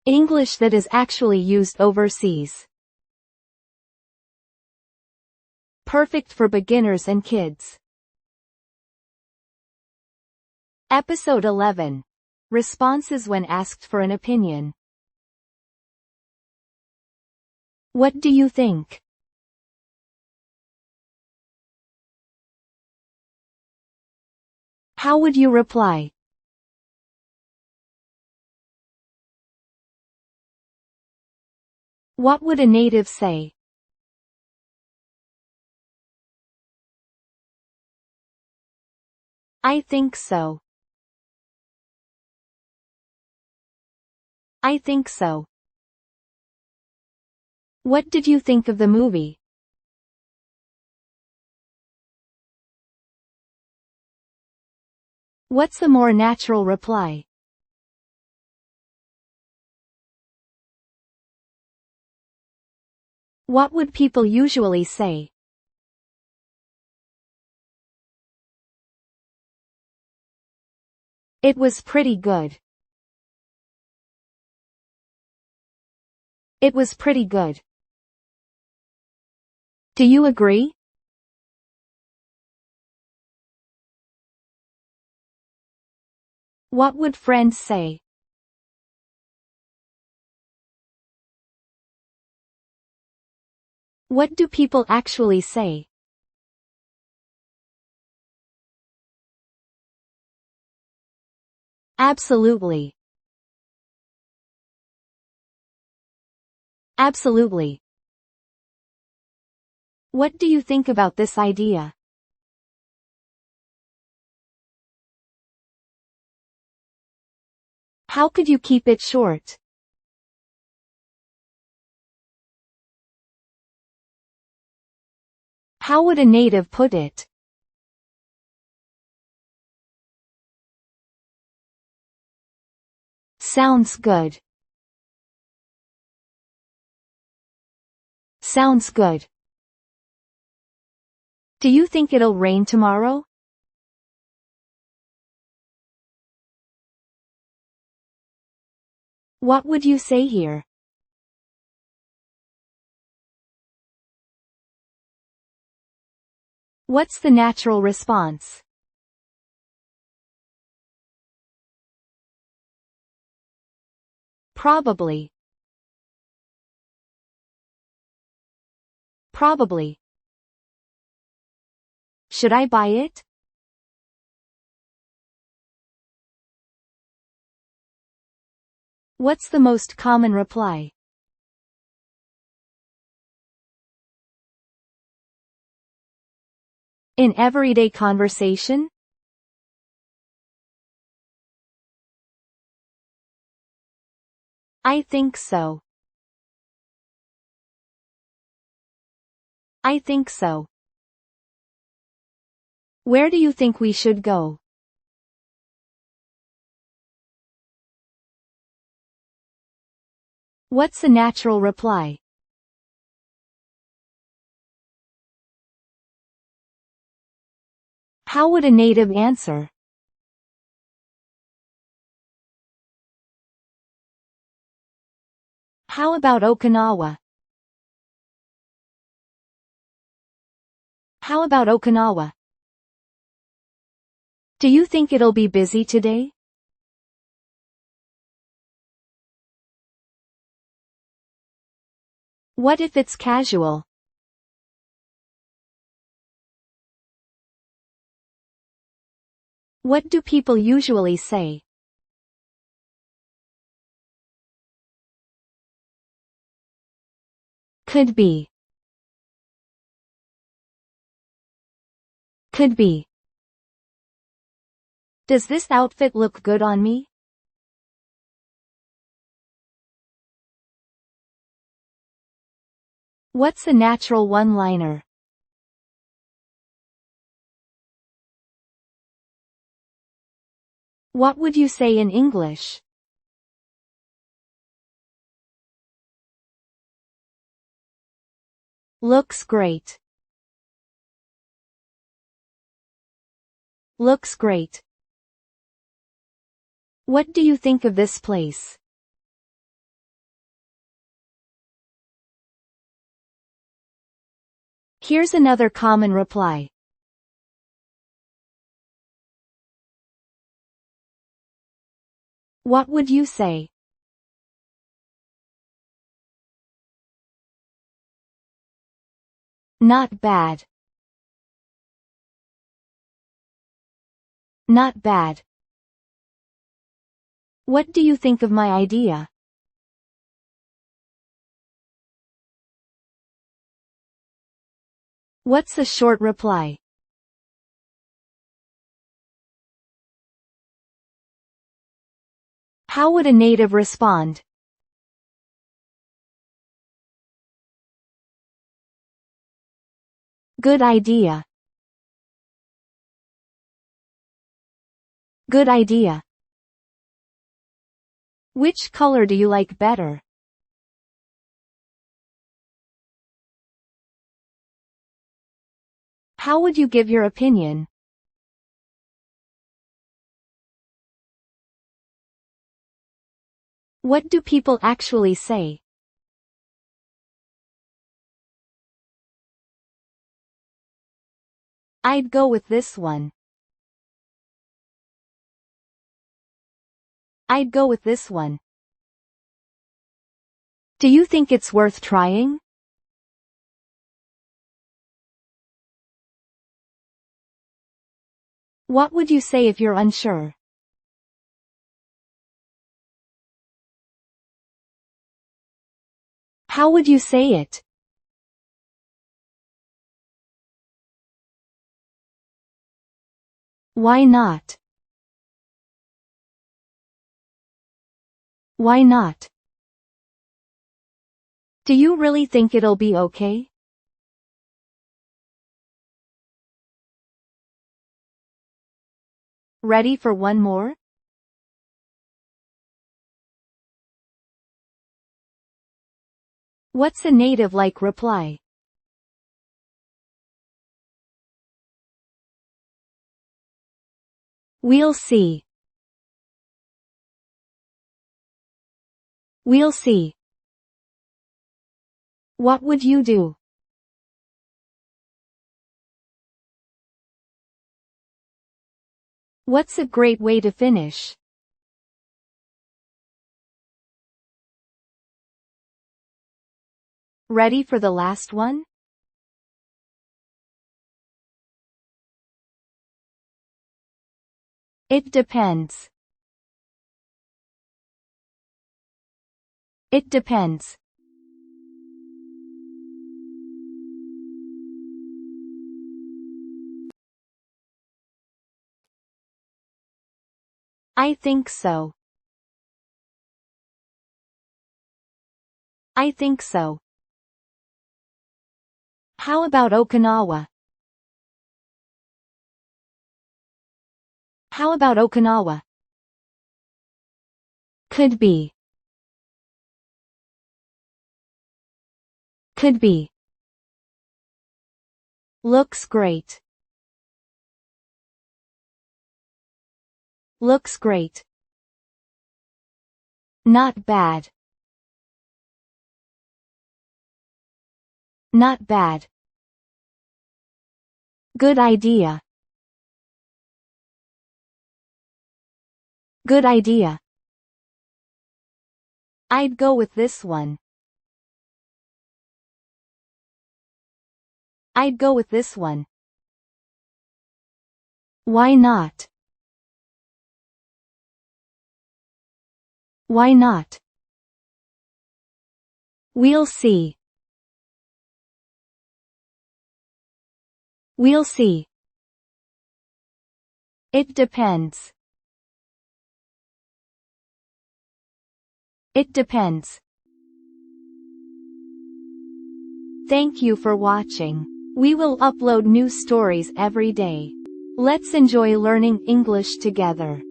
English that is actually used overseas. Perfect for beginners and kids. Episode 11. Responses when asked for an opinion. What do you think? How would you reply? What would a native say? I think so. I think so. What did you think of the movie? What's a more natural reply? What would people usually say? It was pretty good. It was pretty good. Do you agree? What would friends say? What do people actually say? Absolutely. Absolutely. What do you think about this idea? How could you keep it short? How would a native put it? Sounds good. Sounds good. Do you think it'll rain tomorrow? What would you say here? What's the natural response? Probably. Probably. Should I buy it? What's the most common reply? In everyday conversation? I think so. I think so. Where do you think we should go? What's a natural reply? How would a native answer? How about Okinawa? How about Okinawa? Do you think it'll be busy today? What if it's casual? What do people usually say? Could be. Could be. Does this outfit look good on me? What's a natural one-liner? What would you say in English? Looks great. Looks great. What do you think of this place? Here's another common reply. What would you say? Not bad. Not bad. What do you think of my idea? What's a short reply? How would a native respond? Good idea. Good idea. Which color do you like better? How would you give your opinion? What do people actually say? I'd go with this one. I'd go with this one. Do you think it's worth trying? What would you say if you're unsure? How would you say it? Why not? Why not? Do you really think it'll be okay? Ready for one more? What's a native-like reply? We'll see. We'll see. What would you do? What's a great way to finish? Ready for the last one? It depends. It depends. I think so. I think so. How about Okinawa? How about Okinawa? Could be. Could be. Looks great. Looks great. Not bad. Not bad. Good idea. Good idea. I'd go with this one. I'd go with this one. Why not? Why not? We'll see. We'll see. It depends. It depends. Thank you for watching. We will upload new stories every day. Let's enjoy learning English together.